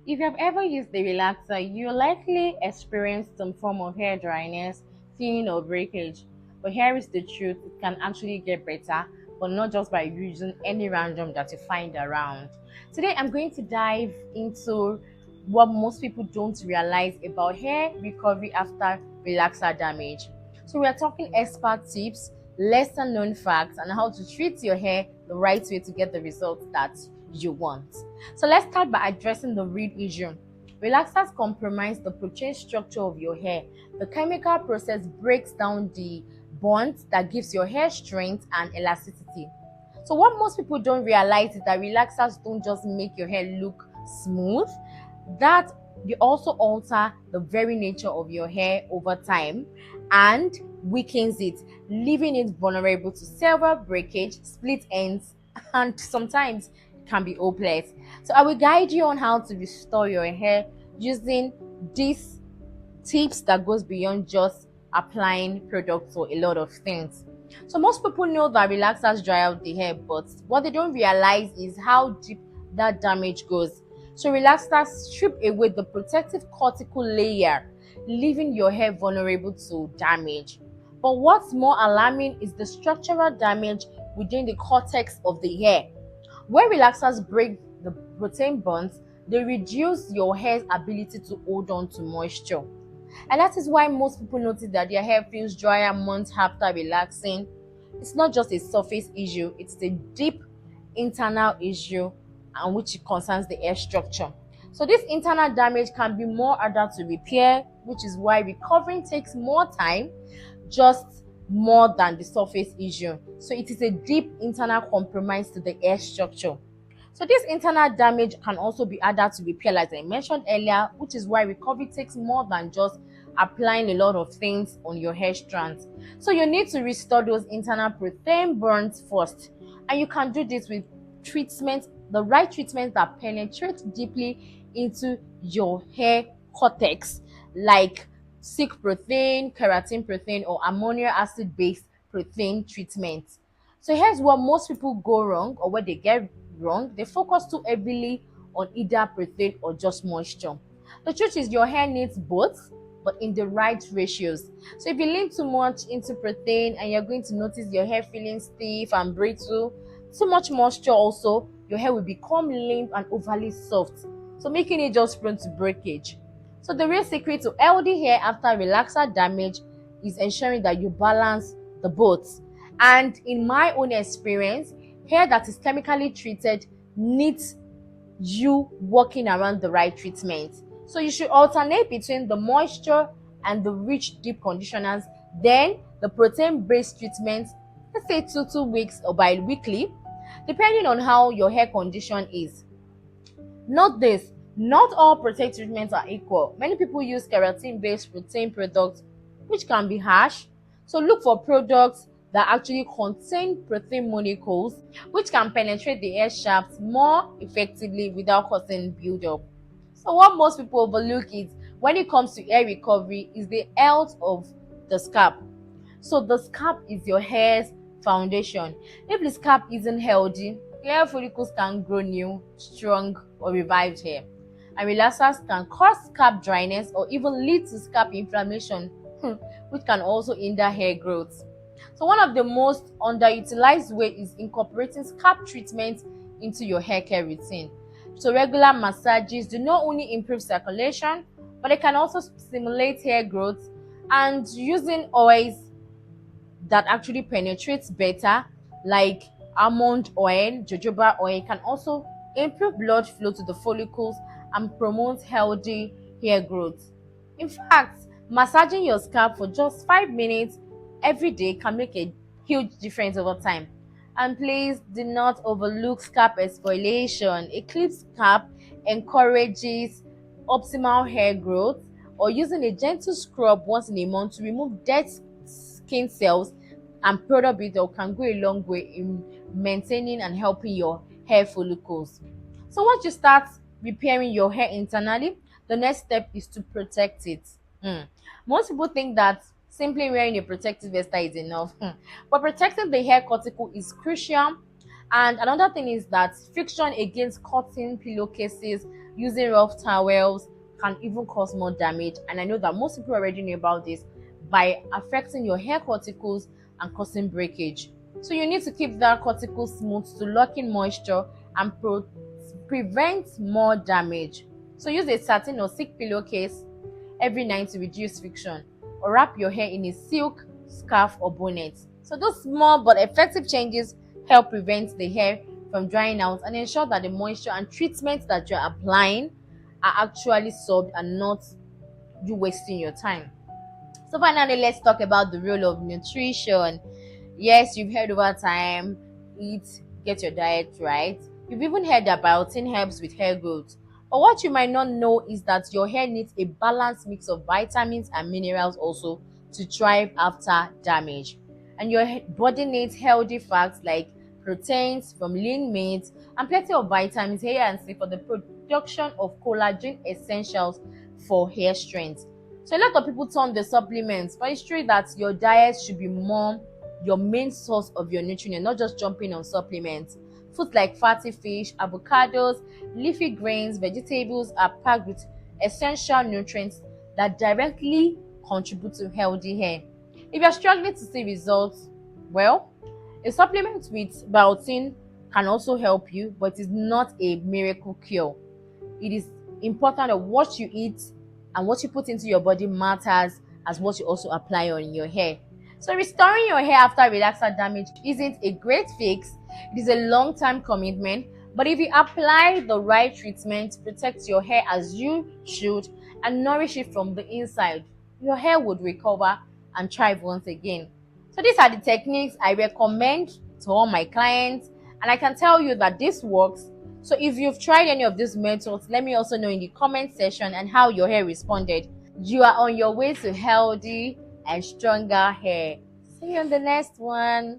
If you have ever used the relaxer, you likely experienced some form of hair dryness, thinning, or breakage. But here is the truth, it can actually get better, but not just by using any random that you find around. Today, I'm going to dive into what most people don't realize about hair recovery after relaxer damage. So, we are talking expert tips, lesser known facts, and how to treat your hair the right way to get the results that you want. So let's start by addressing the real issue. Relaxers compromise the protein structure of your hair. The chemical process breaks down the bonds that gives your hair strength and elasticity. So what most people don't realize is that relaxers don't just make your hair look smooth, that they also alter the very nature of your hair over time and weakens it, leaving it vulnerable to several breakage, split ends, and sometimes can be hopeless. So I will guide you on how to restore your hair using these tips that goes beyond just applying products or a lot of things. So most people know that relaxers dry out the hair, but what they don't realize is how deep that damage goes. So relaxers strip away the protective cuticle layer, leaving your hair vulnerable to damage. But what's more alarming is the structural damage within the cortex of the hair. When relaxers break the protein bonds, they reduce your hair's ability to hold on to moisture. And that is why most people notice that their hair feels drier months after relaxing. It's not just a surface issue, it's a deep internal issue and which concerns the hair structure. So this internal damage can be more harder to repair, which is why recovering takes more time, just more than the surface issue. So it is a deep internal compromise to the hair structure. So this internal damage can also be harder to repair, like I mentioned earlier, which is why recovery takes more than just applying a lot of things on your hair strands. So you need to restore those internal protein burns first. And you can do this with treatment, the right treatment that penetrates deeply into your hair cortex, like silk protein, keratin protein, or amino acid based protein treatment. So here's what most people go wrong or what they get wrong. They focus too heavily on either protein or just moisture. The truth is your hair needs both, but in the right ratios. So if you lean too much into protein and you're going to notice your hair feeling stiff and brittle, too much moisture also, your hair will become limp and overly soft, so making it just prone to breakage. So the real secret to healthy hair after relaxer damage is ensuring that you balance the both. And in my own experience, hair that is chemically treated needs you working around the right treatment. So you should alternate between the moisture and the rich deep conditioners, then the protein-based treatment, let's say 2 weeks or bi-weekly, depending on how your hair condition is. Note this, not all protein treatments are equal. Many people use keratin-based protein products, which can be harsh. So look for products that actually contain protein molecules, which can penetrate the hair shaft more effectively without causing buildup. So what most people overlook is when it comes to hair recovery is the health of the scalp. So the scalp is your hair's foundation. If the scalp isn't healthy, hair follicles can grow new, strong, or revived hair. And relaxers can cause scalp dryness or even lead to scalp inflammation, which can also hinder hair growth. So one of the most underutilized ways is incorporating scalp treatment into your hair care routine. So regular massages do not only improve circulation, but they can also stimulate hair growth, and using oils that actually penetrates better, like almond oil, jojoba oil, can also improve blood flow to the follicles and promote healthy hair growth. In fact, massaging your scalp for just 5 minutes every day can make a huge difference over time. And please do not overlook scalp exfoliation. A clipped scalp encourages optimal hair growth, or using a gentle scrub once in a month to remove dead skin cells and product buildup can go a long way in maintaining and helping your hair follicles. So once you start repairing your hair internally, the next step is to protect it. Most people think that simply wearing a protective vesta is enough, but protecting the hair cuticle is crucial. And another thing is that friction against cotton pillowcases using rough towels can even cause more damage. And I know that most people already know about this by affecting your hair cuticles and causing breakage. So you need to keep that cuticle smooth to lock in moisture and prevent more damage. So use a satin or silk pillowcase every night to reduce friction, or wrap your hair in a silk scarf or bonnet. So those small but effective changes help prevent the hair from drying out and ensure that the moisture and treatment that you're applying are actually solved and not you wasting your time. So finally, let's talk about the role of nutrition. Yes, you've heard over time, eat, get your diet right. You've even heard that biotin helps with hair growth. But what you might not know is that your hair needs a balanced mix of vitamins and minerals also to thrive after damage. And your body needs healthy fats like proteins from lean meat and plenty of vitamins, hair and sleep for the production of collagen essentials for hair strength. So a lot of people turn to supplements, but it's true that your diet should be more your main source of your nutrient, not just jumping on supplements. Foods like fatty fish, avocados, leafy grains, vegetables are packed with essential nutrients that directly contribute to healthy hair. If you're struggling to see results, well, a supplement with biotin can also help you, but it is not a miracle cure. It is important that what you eat and what you put into your body matters as what you also apply on your hair. So restoring your hair after relaxer damage isn't a great fix. It is a long-term commitment, but if you apply the right treatment, protect your hair as you should, and nourish it from the inside, your hair would recover and thrive once again. So these are the techniques I recommend to all my clients, and I can tell you that this works. So if you've tried any of these methods, let me also know in the comment section and how your hair responded. You are on your way to healthy and stronger hair. See you on the next one.